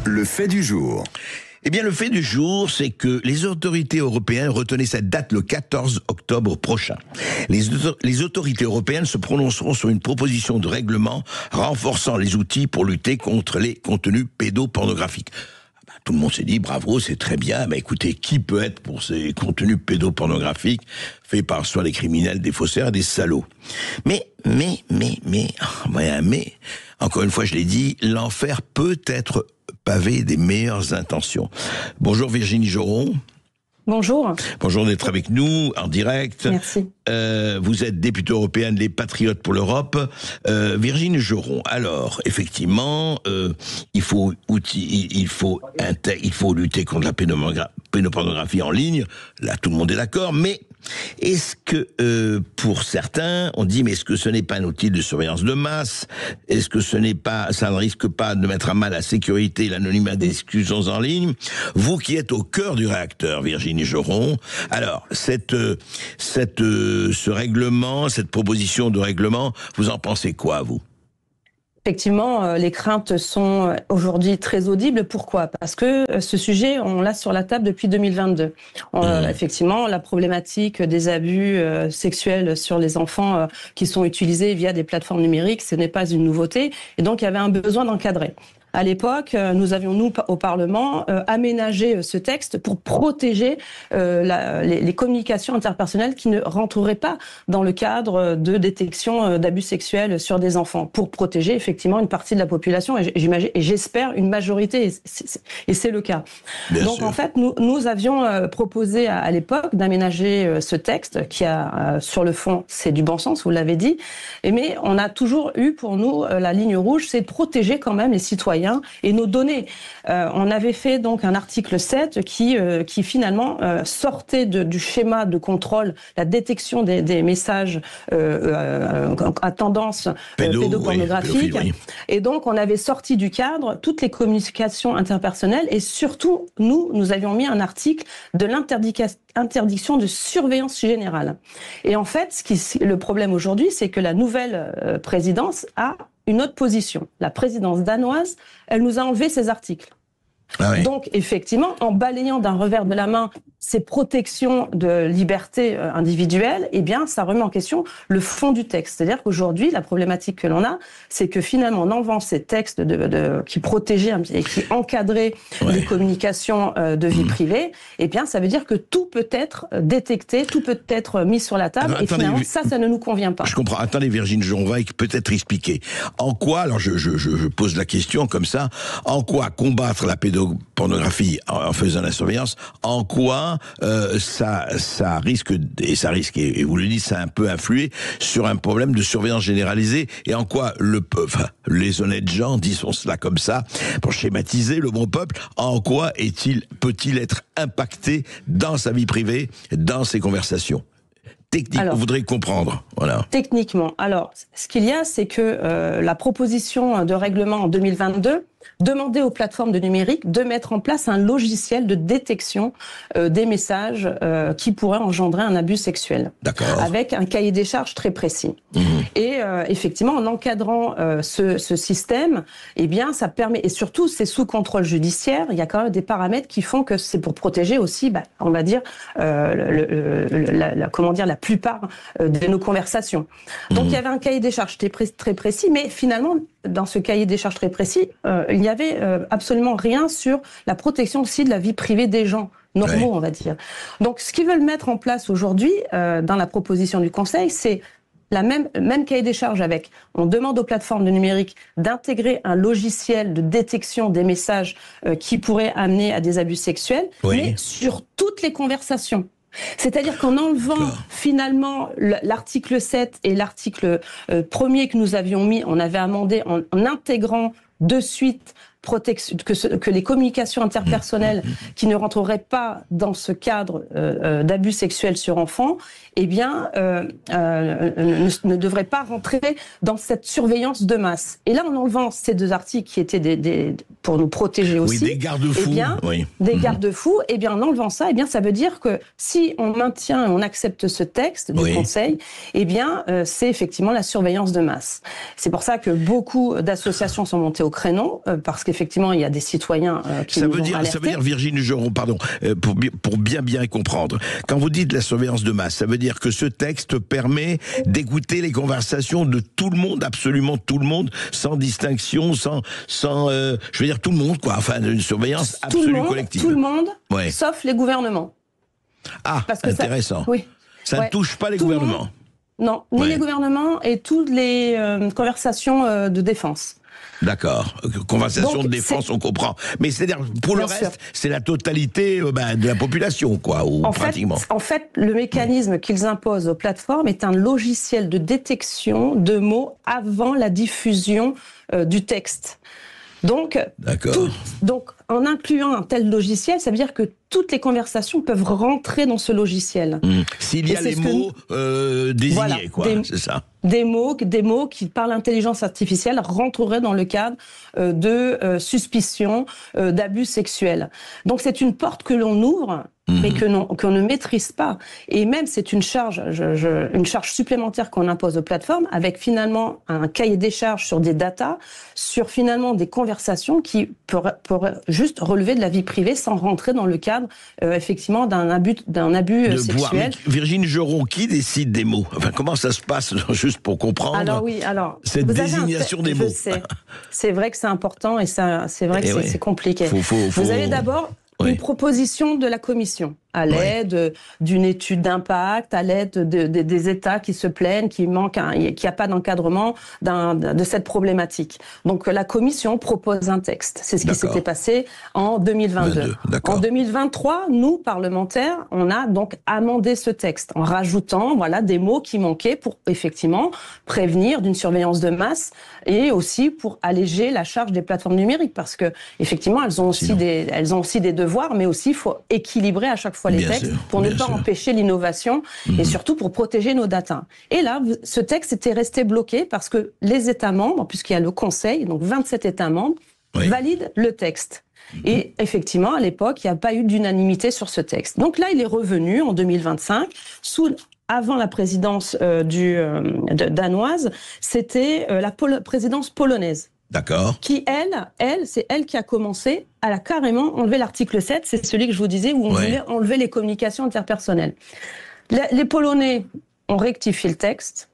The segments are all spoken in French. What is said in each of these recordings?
Le fait du jour. Eh bien, le fait du jour, c'est que les autorités européennes retenaient cette date le 14 octobre prochain. Les autorités européennes se prononceront sur une proposition de règlement renforçant les outils pour lutter contre les contenus pédopornographiques. Tout le monde s'est dit, bravo, c'est très bien, mais écoutez, qui peut être pour ces contenus pédopornographiques faits par soit des criminels, des faussaires, des salauds. Mais, encore une fois, je l'ai dit, l'enfer peut être pavé des meilleures intentions. Bonjour Virginie Joron. Bonjour. Bonjour d'être avec nous en direct. Merci. Vous êtes députée européenne des Patriotes pour l'Europe. Virginie Joron, alors, effectivement, il faut lutter contre la pédopornographie en ligne. Là, tout le monde est d'accord, mais est-ce que, pour certains, on dit, mais est-ce que ce n'est pas un outil de surveillance de masse? Est-ce que ça ne risque pas de mettre à mal la sécurité et l'anonymat des discussions en ligne? Vous qui êtes au cœur du réacteur, Virginie Joron, alors, ce règlement, cette proposition de règlement, vous en pensez quoi, vous? Effectivement, les craintes sont aujourd'hui très audibles. Pourquoi? Parce que ce sujet, on l'a sur la table depuis 2022. Effectivement, la problématique des abus sexuels sur les enfants qui sont utilisés via des plateformes numériques, ce n'est pas une nouveauté. Et donc, il y avait un besoin d'encadrer. À l'époque, nous avions, nous, au Parlement, aménagé ce texte pour protéger les communications interpersonnelles qui ne rentreraient pas dans le cadre de détection d'abus sexuels sur des enfants, pour protéger effectivement une partie de la population, et j'espère une majorité, et c'est le cas. Donc en fait, nous avions proposé à l'époque d'aménager ce texte qui a, sur le fond, c'est du bon sens, vous l'avez dit, mais on a toujours eu pour nous la ligne rouge, c'est de protéger quand même les citoyens et nos données. On avait fait donc un article 7 qui finalement sortait du schéma de contrôle, la détection des messages à tendance pédopornographique. Oui. Et donc on avait sorti du cadre toutes les communications interpersonnelles et surtout nous avions mis un article de l'interdiction de surveillance générale. Et en fait, le problème aujourd'hui, c'est que la nouvelle présidence a une autre position. La présidence danoise, elle nous a enlevé ces articles. Ah oui. Donc, effectivement, en balayant d'un revers de la main ces protections de liberté individuelle, eh bien, ça remet en question le fond du texte. C'est-à-dire qu'aujourd'hui, la problématique que l'on a, c'est que finalement, en enlevant ces textes qui protégeaient et qui encadraient les communications de vie privée, eh bien, ça veut dire que tout peut être détecté, tout peut être mis sur la table, et finalement, ça ne nous convient pas. Je comprends. Attendez, Virginie Joron, on va peut-être expliquer. En quoi, alors je pose la question comme ça, en quoi combattre la pédopornographie en faisant la surveillance, en quoi ça risque, et vous le dites, ça a un peu influé sur un problème de surveillance généralisée, et en quoi les honnêtes gens, disons cela comme ça, pour schématiser le bon peuple, en quoi peut-il être impacté dans sa vie privée, dans ses conversations? Techniquement, vous voudrez comprendre. Voilà. Techniquement. Alors, ce qu'il y a, c'est que la proposition de règlement en 2022 demandait aux plateformes de numérique de mettre en place un logiciel de détection des messages qui pourraient engendrer un abus sexuel. D'accord. Avec un cahier des charges très précis. Et effectivement, en encadrant ce système, eh bien, ça permet, et surtout, c'est sous contrôle judiciaire, il y a quand même des paramètres qui font que c'est pour protéger aussi, on va dire, la plupart de nos conversations. Donc, il y avait un cahier des charges très précis, mais finalement, dans ce cahier des charges très précis, il n'y avait absolument rien sur la protection aussi de la vie privée des gens normaux, on va dire. Donc, ce qu'ils veulent mettre en place aujourd'hui, dans la proposition du Conseil, c'est la même cahier des charges avec, on demande aux plateformes de numérique d'intégrer un logiciel de détection des messages qui pourraient amener à des abus sexuels, mais sur toutes les conversations. C'est-à-dire qu'en enlevant finalement l'article 7 et l'article premier que nous avions mis, on avait amendé en intégrant de suite que les communications interpersonnelles qui ne rentreraient pas dans ce cadre d'abus sexuels sur enfants, eh bien, ne devraient pas rentrer dans cette surveillance de masse. Et là, en enlevant ces deux articles qui étaient pour nous protéger aussi, des garde-fous, des garde-fous, eh bien, en enlevant ça, eh bien, ça veut dire que si on maintient et on accepte ce texte du Conseil, eh bien, c'est effectivement la surveillance de masse. C'est pour ça que beaucoup d'associations sont montées au créneau, parce qu'effectivement, effectivement, il y a des citoyens qui nous ont alertés. Ça veut dire, Virginie Geron, pardon, pour bien comprendre, quand vous dites la surveillance de masse, ça veut dire que ce texte permet d'écouter les conversations de tout le monde, absolument tout le monde, sans distinction, je veux dire tout le monde, quoi. Enfin, une surveillance absolue collective. Tout le monde, sauf les gouvernements. Ah, parce que intéressant. Ça ne touche pas les gouvernements. Non, ni les gouvernements et toutes les conversations de défense. D'accord. Conversation de défense, on comprend. Mais c'est-à-dire, pour le reste, c'est la totalité de la population, quoi, ou pratiquement. En fait, le mécanisme qu'ils imposent aux plateformes est un logiciel de détection de mots avant la diffusion du texte. Donc, en incluant un tel logiciel, ça veut dire que toutes les conversations peuvent rentrer dans ce logiciel. S'il y a les mots désignés, quoi, c'est ça. Des mots qui, par l'intelligence artificielle, rentreraient dans le cadre de suspicion d'abus sexuels. Donc c'est une porte que l'on ouvre, mais qu'on ne maîtrise pas. Et même c'est une charge supplémentaire qu'on impose aux plateformes, avec finalement un cahier des charges sur des datas, sur finalement des conversations qui pourraient juste relever de la vie privée sans rentrer dans le cadre effectivement d'un abus sexuel. Virginie Geron, qui décide des mots? Enfin, comment ça se passe, juste pour comprendre cette désignation des mots? C'est vrai que c'est important et c'est vrai que c'est compliqué. Vous avez d'abord une proposition de la Commission, à l'aide d'une étude d'impact, à l'aide des États qui se plaignent, qu'il n'y a pas d'encadrement de cette problématique. Donc la Commission propose un texte. C'est ce qui s'était passé en 2022. En 2023, nous, parlementaires, on a donc amendé ce texte en rajoutant des mots qui manquaient pour effectivement prévenir d'une surveillance de masse et aussi pour alléger la charge des plateformes numériques, parce que effectivement elles ont aussi des devoirs, mais aussi il faut équilibrer à chaque fois les textes pour ne pas empêcher l'innovation et surtout pour protéger nos datas. Et là, ce texte était resté bloqué parce que les États membres, puisqu'il y a le Conseil, donc 27 États membres, valident le texte. Et effectivement, à l'époque, il n'y a pas eu d'unanimité sur ce texte. Donc là, il est revenu en 2025, avant la présidence danoise, c'était la présidence polonaise. D'accord. Qui, c'est elle qui a commencé, elle a carrément enlevé l'article 7, c'est celui que je vous disais, où on voulait enlever les communications interpersonnelles. Les Polonais ont rectifié le texte.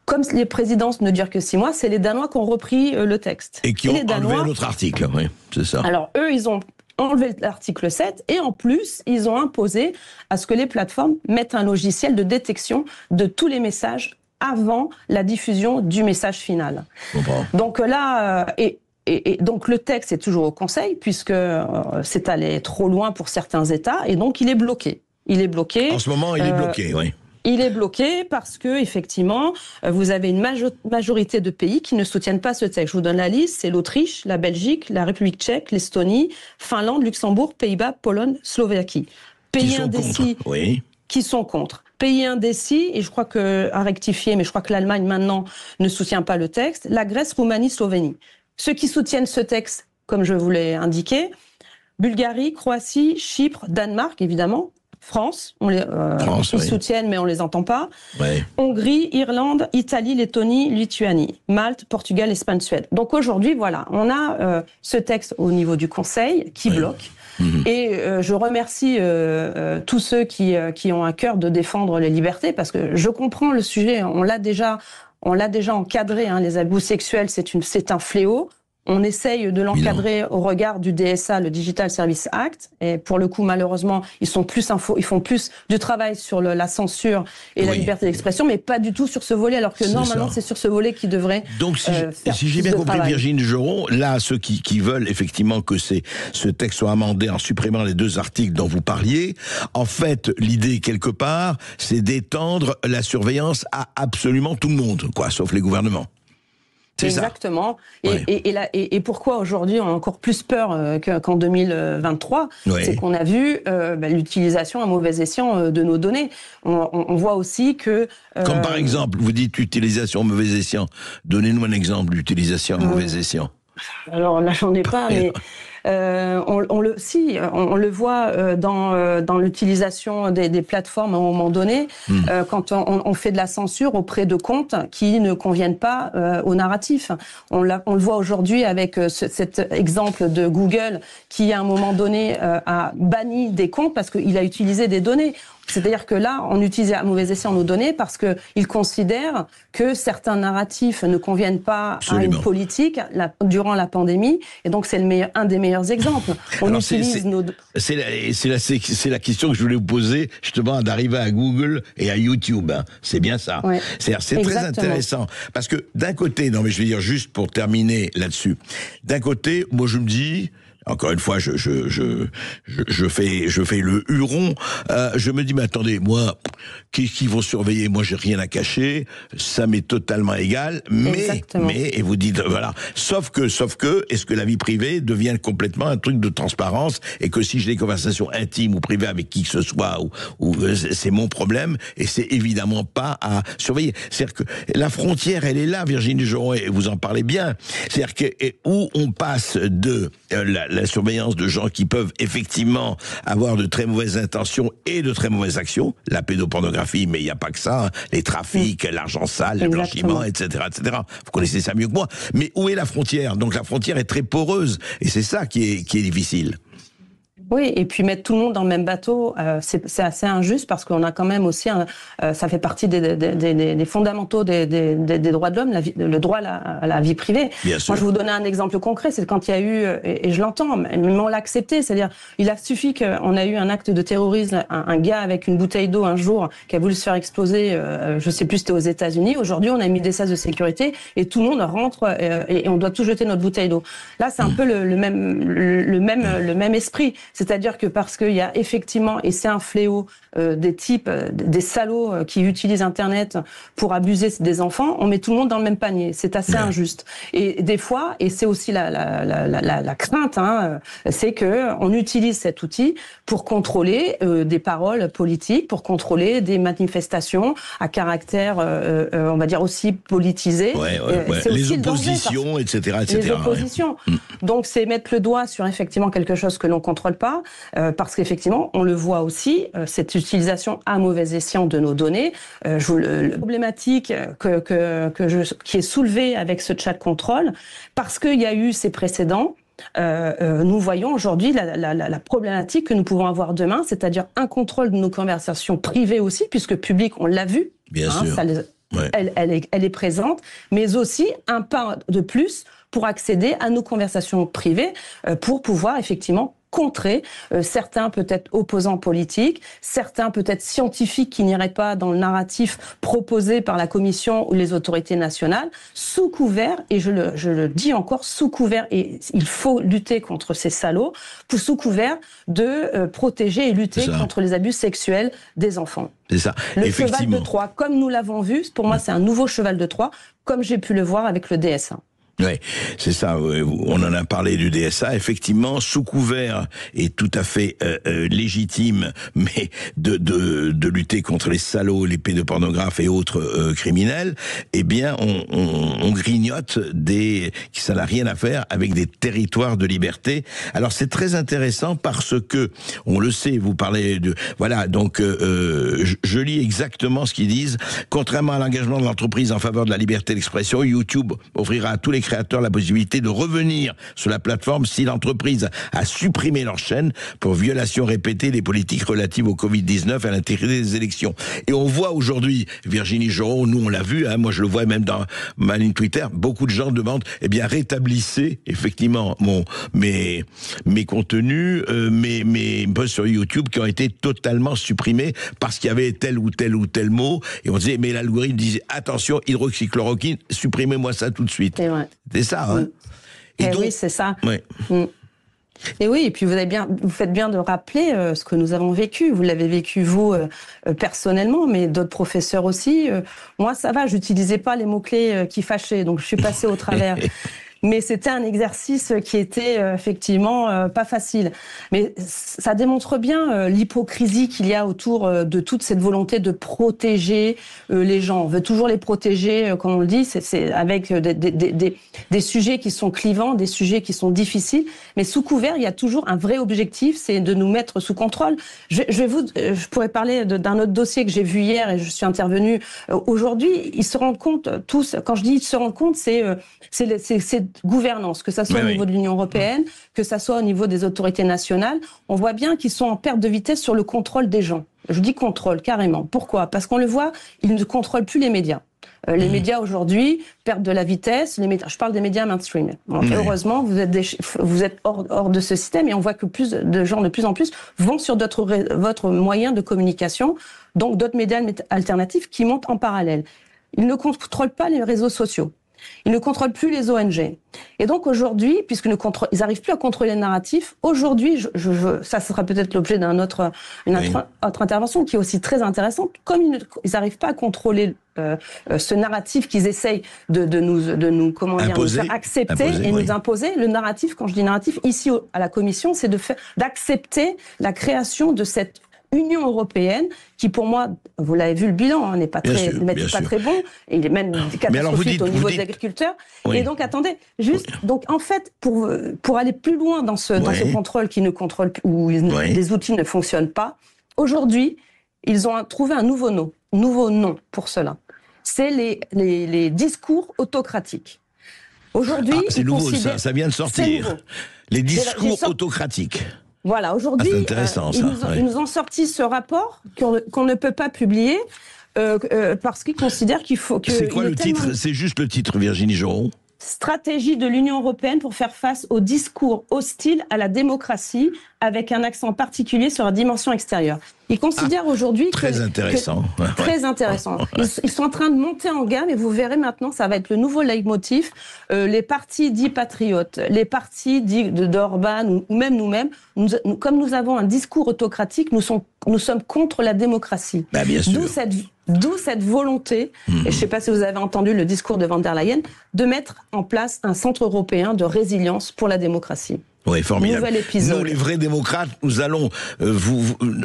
Comme les présidences ne durent que 6 mois, c'est les Danois qui ont repris le texte. Et qui ont enlevé un autre article, c'est ça. Alors, eux, ils ont enlevé l'article 7 et en plus, ils ont imposé à ce que les plateformes mettent un logiciel de détection de tous les messages avant la diffusion du message final. Donc là, donc le texte est toujours au Conseil, puisque c'est allé trop loin pour certains États, et donc il est bloqué. En ce moment, il est bloqué, oui. Il est bloqué parce que, effectivement, vous avez une majorité de pays qui ne soutiennent pas ce texte. Je vous donne la liste, c'est l'Autriche, la Belgique, la République tchèque, l'Estonie, Finlande, Luxembourg, Pays-Bas, Pologne, Slovaquie. Pays indécis qui sont contre. Pays indécis, et je crois à rectifier, mais je crois que l'Allemagne maintenant ne soutient pas le texte, la Grèce, Roumanie, Slovénie. Ceux qui soutiennent ce texte, comme je vous l'ai indiqué, Bulgarie, Croatie, Chypre, Danemark, évidemment, France, ils soutiennent mais on les entend pas, Hongrie, Irlande, Italie, Lettonie, Lituanie, Malte, Portugal, Espagne, Suède. Donc aujourd'hui, voilà, on a ce texte au niveau du Conseil qui bloque. Et je remercie tous ceux qui ont à cœur de défendre les libertés, parce que je comprends le sujet, on l'a déjà encadré, les abus sexuels, c'est un fléau. On essaye de l'encadrer au regard du DSA, le Digital Service Act, et pour le coup, malheureusement, ils font plus du travail sur la censure et la liberté d'expression, mais pas du tout sur ce volet, alors que normalement, c'est sur ce volet qu'ils devraient Donc, si j'ai bien compris, Virginie Geron, là, ceux qui veulent effectivement que ce texte soit amendé en supprimant les 2 articles dont vous parliez, en fait, l'idée, quelque part, c'est d'étendre la surveillance à absolument tout le monde, sauf les gouvernements. Exactement. Et pourquoi aujourd'hui on a encore plus peur qu'en 2023 ? C'est qu'on a vu l'utilisation à mauvais escient de nos données. On voit aussi que... Comme par exemple, vous dites utilisation à mauvais escient. Donnez-nous un exemple d'utilisation à mauvais escient. Alors là, j'en ai pas, mais On le voit dans l'utilisation des plateformes à un moment donné, quand on fait de la censure auprès de comptes qui ne conviennent pas au narratif. On le voit aujourd'hui avec cet exemple de Google qui, à un moment donné, a banni des comptes parce qu'il a utilisé des données. C'est-à-dire que là, on utilise à mauvais escient nos données parce qu'ils considèrent que certains narratifs ne conviennent pas à une politique durant la pandémie. Et donc, c'est un des meilleurs exemples. C'est la question que je voulais vous poser, justement, d'arriver à Google et à YouTube. Hein. C'est bien ça. Ouais. C'est très intéressant. Parce que d'un côté, non mais je vais dire juste pour terminer là-dessus, d'un côté, moi je me dis... Encore une fois, je fais le huron. Je me dis, mais attendez, moi, qui vont surveiller? Moi, j'ai rien à cacher. Ça m'est totalement égal. Mais, et vous dites, voilà. Sauf que, est-ce que la vie privée devient complètement un truc de transparence et que si j'ai des conversations intimes ou privées avec qui que ce soit, ou c'est mon problème et c'est évidemment pas à surveiller. C'est-à-dire que la frontière, elle est là, Virginie Joron, et vous en parlez bien. C'est-à-dire que où on passe de la surveillance de gens qui peuvent effectivement avoir de très mauvaises intentions et de très mauvaises actions, la pédopornographie, mais il n'y a pas que ça, hein, les trafics, l'argent sale, le blanchiment, etc., etc. Vous connaissez ça mieux que moi. Mais où est la frontière? Donc la frontière est très poreuse, et c'est ça qui est difficile. Oui, et puis mettre tout le monde dans le même bateau, c'est assez injuste parce qu'on a quand même aussi, ça fait partie des fondamentaux des droits de l'homme, le droit à la vie privée. Moi, je vais vous donner un exemple concret, c'est quand il y a eu, et je l'entends, mais on l'a accepté, c'est-à-dire, il a suffi qu'on a eu un acte de terrorisme, un gars avec une bouteille d'eau un jour qui a voulu se faire exploser, je sais plus, c'était aux États-Unis. Aujourd'hui, on a mis des sas de sécurité et tout le monde rentre et on doit tout jeter notre bouteille d'eau. Là, c'est un peu le même esprit. C'est-à-dire que parce qu'il y a effectivement, et c'est un fléau, des types, des salauds qui utilisent Internet pour abuser des enfants, on met tout le monde dans le même panier. C'est assez injuste. Et des fois, et c'est aussi la crainte, hein, c'est que on utilise cet outil pour contrôler des paroles politiques, pour contrôler des manifestations à caractère, on va dire aussi politisé. Les oppositions, etc., etc. Les oppositions. Ouais. Donc c'est mettre le doigt sur effectivement quelque chose que l'on contrôle pas. Parce qu'effectivement, on le voit aussi, cette utilisation à mauvais escient de nos données. La problématique qui est soulevée avec ce chat contrôle, parce qu'il y a eu ces précédents, nous voyons aujourd'hui la problématique que nous pouvons avoir demain, c'est-à-dire un contrôle de nos conversations privées aussi, puisque public, on l'a vu. Bien sûr. Elle est présente, mais aussi un pas de plus pour accéder à nos conversations privées, pour pouvoir effectivement contrer certains peut-être opposants politiques, certains peut-être scientifiques qui n'iraient pas dans le narratif proposé par la Commission ou les autorités nationales, sous couvert, et je le dis encore, sous couvert, et il faut lutter contre ces salauds, sous couvert de protéger et lutter contre les abus sexuels des enfants. C'est ça. Le cheval de Troie, comme nous l'avons vu, pour moi c'est un nouveau cheval de Troie, comme j'ai pu le voir avec le DSA. Oui, c'est ça. On en a parlé du DSA. Effectivement, sous couvert et tout à fait légitime, mais de lutter contre les salauds, les pédopornographes et autres criminels, eh bien, on grignote ça n'a rien à faire avec des territoires de liberté. Alors, c'est très intéressant parce que, on le sait, vous parlez de, voilà, donc, je lis exactement ce qu'ils disent. Contrairement à l'engagement de l'entreprise en faveur de la liberté d'expression, YouTube offrira à tous les créateurs la possibilité de revenir sur la plateforme si l'entreprise a supprimé leur chaîne pour violation répétée des politiques relatives au Covid-19 et à l'intégrité des élections. Et on voit aujourd'hui, Virginie Joron, nous on l'a vu, hein, moi je le vois même dans ma ligne Twitter, beaucoup de gens demandent, eh bien rétablissez effectivement mes contenus, mes posts sur YouTube qui ont été totalement supprimés parce qu'il y avait tel ou tel mot, et on disait, mais l'algorithme disait, attention, hydroxychloroquine, supprimez-moi ça tout de suite. C'est ça, hein. Et donc, oui, c'est ça. Ouais. Et oui, et puis vous faites bien de rappeler ce que nous avons vécu. Vous l'avez vécu vous personnellement, mais d'autres professeurs aussi. Moi, ça va, j'utilisais pas les mots-clés qui fâchaient, donc je suis passée au travers. mais c'était un exercice qui était effectivement pas facile. Mais ça démontre bien l'hypocrisie qu'il y a autour de toute cette volonté de protéger les gens. On veut toujours les protéger, comme on le dit, c'est avec des sujets qui sont clivants, des sujets qui sont difficiles, mais sous couvert, il y a toujours un vrai objectif, c'est de nous mettre sous contrôle. Je pourrais parler d'un autre dossier que j'ai vu hier et je suis intervenue aujourd'hui. Ils se rendent compte tous, quand je dis ils se rendent compte, c'est gouvernance, que ça soit au niveau de l'Union européenne, que ça soit au niveau des autorités nationales. On voit bien qu'ils sont en perte de vitesse sur le contrôle des gens. Je dis contrôle, carrément. Pourquoi ? Parce qu'on le voit, ils ne contrôlent plus les médias. Les médias aujourd'hui perdent de la vitesse. Je parle des médias mainstream. Bon, heureusement, vous êtes hors de ce système et on voit que plus de gens, de plus en plus, vont sur votre moyen de communication, donc d'autres médias alternatifs qui montent en parallèle. Ils ne contrôlent pas les réseaux sociaux. Ils ne contrôlent plus les ONG. Et donc aujourd'hui, puisqu'ils n'arrivent plus à contrôler le narratif, aujourd'hui, ça sera peut-être l'objet d'une autre intervention qui est aussi très intéressante. Comme ils n'arrivent pas à contrôler ce narratif qu'ils essayent de nous faire accepter et nous imposer, le narratif, quand je dis narratif, ici à la Commission, c'est d'accepter la création de cette Union européenne, qui pour moi, vous l'avez vu, le bilan n'est pas très bon, et il est même catastrophique au niveau des agriculteurs. Oui. Et donc, attendez, donc en fait, pour aller plus loin dans ce contrôle qui ne contrôle plus, où les outils ne fonctionnent pas, aujourd'hui, ils ont trouvé un nouveau nom pour cela. C'est les discours autocratiques. Aujourd'hui, c'est nouveau, ça vient de sortir. Les discours autocratiques. Voilà, aujourd'hui, ils nous ont sorti ce rapport qu'on ne peut pas publier parce qu'ils considèrent qu'il faut que... C'est quoi le titre ? C'est juste le titre, Virginie Joron ? Stratégie de l'Union européenne pour faire face aux discours hostiles à la démocratie, avec un accent particulier sur la dimension extérieure. Ils considèrent aujourd'hui très intéressant. Très intéressant. Ils sont en train de monter en gamme et vous verrez maintenant, ça va être le nouveau leitmotiv. Les partis dits patriotes, les partis dits d'Orban ou même nous-mêmes, comme nous avons un discours autocratique, nous sommes contre la démocratie. Bah, bien sûr. D'où cette volonté, et je ne sais pas si vous avez entendu le discours de Van der Leyen, de mettre en place un centre européen de résilience pour la démocratie. Oui, formidable. Nouvel épisode. Nous, les vrais démocrates, nous allons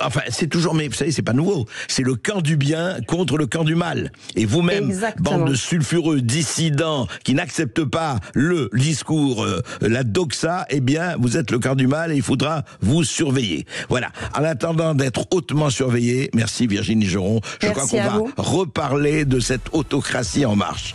enfin, c'est toujours, mais vous savez, c'est pas nouveau. C'est le camp du bien contre le camp du mal. Et vous-même, bande de sulfureux dissidents qui n'acceptent pas le discours, la doxa, eh bien, vous êtes le camp du mal et il faudra vous surveiller. Voilà. En attendant d'être hautement surveillé, merci Virginie Joron. Je crois qu'on va reparler de cette autocratie en marche.